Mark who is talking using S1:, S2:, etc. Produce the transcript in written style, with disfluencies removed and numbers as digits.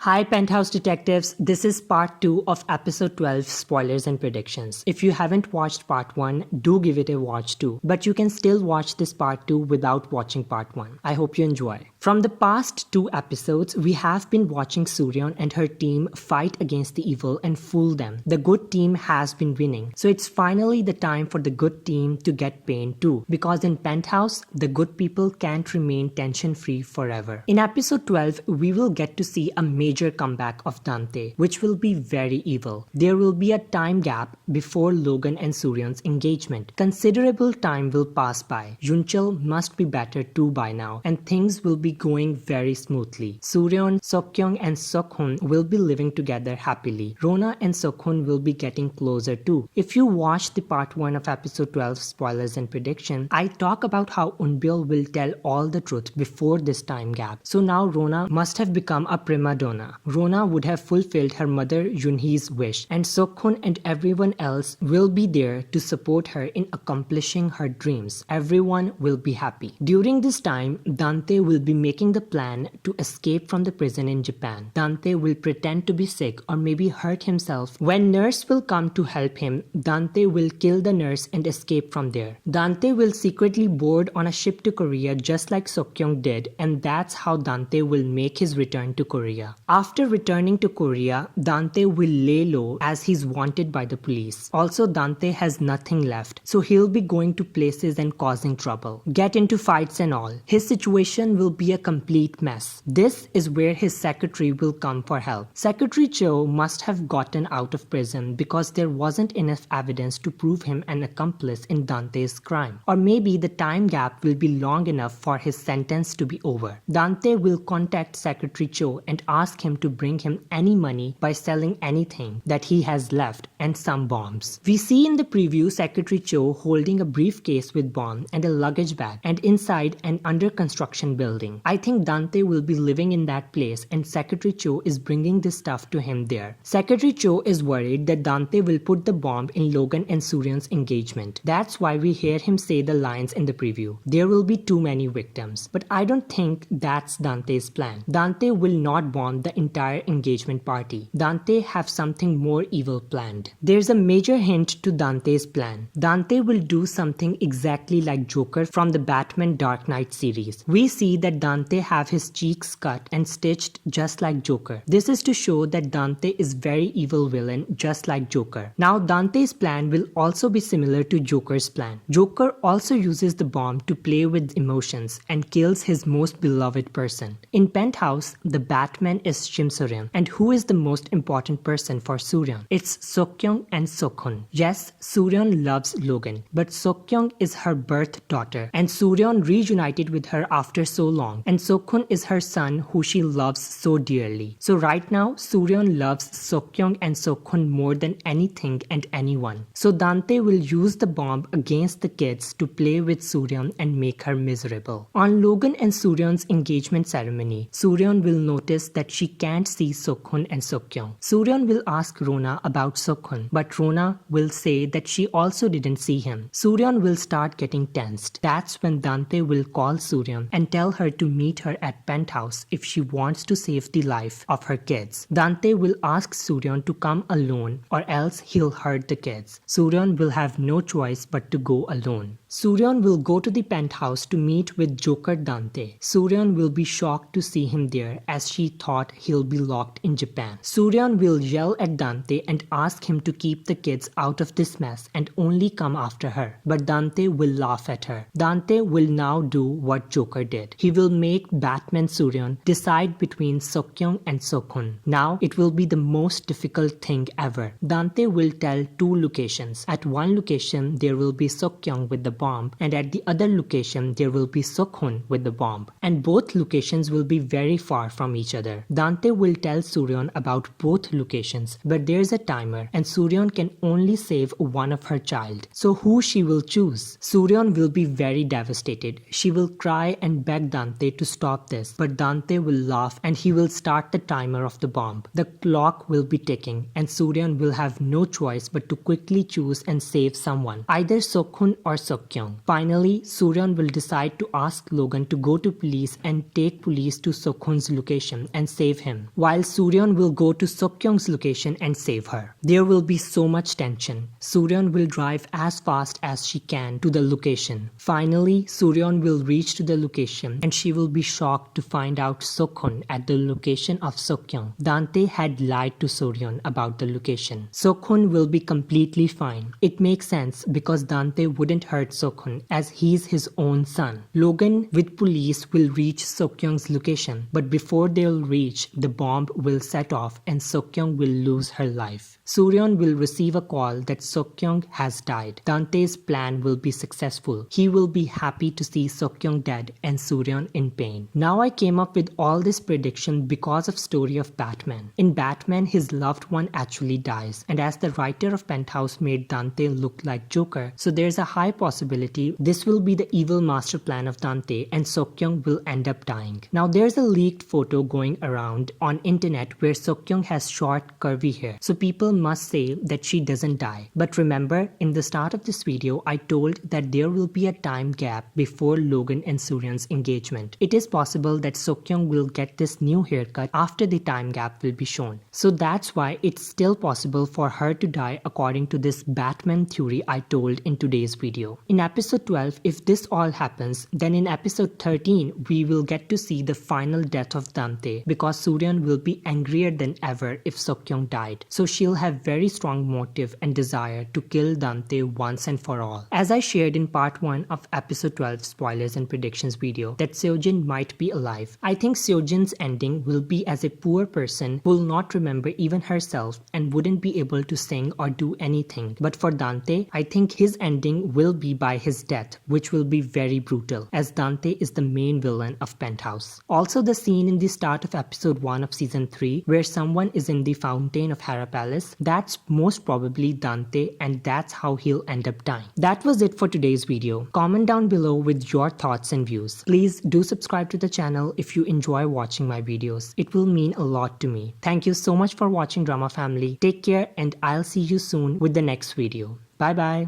S1: Hi Penthouse Detectives, this is part 2 of episode 12 spoilers and predictions. If you haven't watched part 1, do give it a watch too. But you can still watch this part 2 without watching part 1. I hope you enjoy. From the past 2 episodes, we have been watching Suryeon and her team fight against the evil and fool them. The good team has been winning. So it's finally the time for the good team to get pain too. Because in Penthouse, the good people can't remain tension-free forever. In episode 12, we will get to see a major comeback of Dante, which will be very evil. There will be a time gap before Logan and Suryeon's engagement. Considerable time will pass by. Yunchil must be better too by now, and things will be going very smoothly. Suryeon, Seokkyung and Seokhun will be living together happily. Rona and Seokhun will be getting closer too. If you watch the part 1 of episode 12 spoilers and prediction, I talk about how Eun Byul will tell all the truth before this time gap. So now Rona must have become a prima donna. Rona would have fulfilled her mother Yun Hee's wish, and Seokhun and everyone else will be there to support her in accomplishing her dreams. Everyone will be happy. During this time, Dante will be making the plan to escape from the prison in Japan. Dante will pretend to be sick or maybe hurt himself. When nurse will come to help him, Dante will kill the nurse and escape from there. Dante will secretly board on a ship to Korea just like Seokkyung did, and that's how Dante will make his return to Korea. After returning to Korea, Dante will lay low as he's wanted by the police. Also, Dante has nothing left, so he'll be going to places and causing trouble. Get into fights and all. His situation will be a complete mess. This is where his secretary will come for help. Secretary Cho must have gotten out of prison because there wasn't enough evidence to prove him an accomplice in Dante's crime. Or maybe the time gap will be long enough for his sentence to be over. Dante will contact Secretary Cho and ask him to bring him any money by selling anything that he has left and some bombs. We see in the preview Secretary Cho holding a briefcase with bomb and a luggage bag, and inside an under construction building. I think Dante will be living in that place and Secretary Cho is bringing this stuff to him there. Secretary Cho is worried that Dante will put the bomb in Logan and Suryeon's engagement. That's why we hear him say the lines in the preview. There will be too many victims. But I don't think that's Dante's plan. Dante will not bomb the entire engagement party. Dante have something more evil planned. There's a major hint to Dante's plan. Dante will do something exactly like Joker from the Batman Dark Knight series. We see that Dante have his cheeks cut and stitched just like Joker. This is to show that Dante is very evil villain just like Joker. Now Dante's plan will also be similar to Joker's plan. Joker also uses the bomb to play with emotions and kills his most beloved person. In Penthouse, the Batman is Shim Su Ryeon. And who is the most important person for Suryeon? It's Seokkyung and Seokhun. Yes, Suryeon loves Logan, but Seokkyung is her birth daughter, and Suryeon reunited with her after so long, and Seokhun is her son who she loves so dearly. So right now, Suryeon loves Seokkyung and Seokhun more than anything and anyone. So Dante will use the bomb against the kids to play with Suryeon and make her miserable. On Logan and Suryeon's engagement ceremony, Suryeon will notice that she can't see Seokhun and Seokkyung. Suryeon will ask Rona about Seokhun, but Rona will say that she also didn't see him. Suryeon will start getting tensed. That's when Dante will call Suryeon and tell her to meet her at Penthouse if she wants to save the life of her kids. Dante will ask Suryeon to come alone or else he'll hurt the kids. Suryeon will have no choice but to go alone. Suryeon will go to the Penthouse to meet with Joker Dante. Suryeon will be shocked to see him there as she thought he'll be locked in Japan. Suryeon will yell at Dante and ask him to keep the kids out of this mess and only come after her. But Dante will laugh at her. Dante will now do what Joker did. He will make Batman Suryeon decide between Seokkyung and Seokhun. Now it will be the most difficult thing ever. Dante will tell 2 locations. At one location there will be Seokkyung with the bomb, and at the other location there will be Seokhun with the bomb. And both locations will be very far from each other. Dante will tell Suryeon about both locations, but there's a timer and Suryeon can only save one of her child. So who she will choose? Suryeon will be very devastated. She will cry and beg Dante to stop this, but Dante will laugh and he will start the timer of the bomb. The clock will be ticking and Suryeon will have no choice but to quickly choose and save someone, either Seokhun or Seokkyung. Seokkyung. Finally, Suryeon will decide to ask Logan to go to police and take police to Seokhyun's location and save him, while Suryeon will go to Seokkyung's location and save her. There will be so much tension. Suryeon will drive as fast as she can to the location. Finally, Suryeon will reach to the location and she will be shocked to find out Seokhyun at the location of Seokkyung. Dante had lied to Suryeon about the location. Seokhyun will be completely fine. It makes sense because Dante wouldn't hurt Seokhyun as he's his own son. Logan with police will reach Seokkyung's location, but before they'll reach, the bomb will set off and Seokkyung will lose her life. Suryeon will receive a call that Seokkyung has died. Dante's plan will be successful. He will be happy to see Seokkyung dead and Suryeon in pain. Now I came up with all this prediction because of story of Batman. In Batman, his loved one actually dies, and as the writer of Penthouse made Dante look like Joker, so there's a high possibility this will be the evil master plan of Dante and Seokkyung will end up dying. Now there's a leaked photo going around on internet where Seokkyung has short curvy hair, so people must say that she doesn't die. But remember, in the start of this video, I told that there will be a time gap before Logan and Suryeon's engagement. It is possible that Seokkyung will get this new haircut after the time gap will be shown. So that's why it's still possible for her to die according to this Batman theory I told in today's video. In episode 12, if this all happens, then in episode 13, we will get to see the final death of Dante because Suryeon will be angrier than ever if Seokkyung died. So she'll have very strong motive and desire to kill Dante once and for all. As I shared in part 1 of episode 12 spoilers and predictions video that Seo Jin might be alive, I think Seo Jin's ending will be as a poor person who will not remember even herself and wouldn't be able to sing or do anything. But for Dante, I think his ending will be by his death, which will be very brutal as Dante is the main villain of Penthouse. Also, the scene in the start of episode 1 of season 3 where someone is in the fountain of Hera Palace, that's most probably Dante and that's how he'll end up dying. That was it for today's video. Comment down below with your thoughts and views. Please do subscribe to the channel if you enjoy watching my videos. It will mean a lot to me. Thank you so much for watching Drama Family. Take care and I'll see you soon with the next video. Bye bye.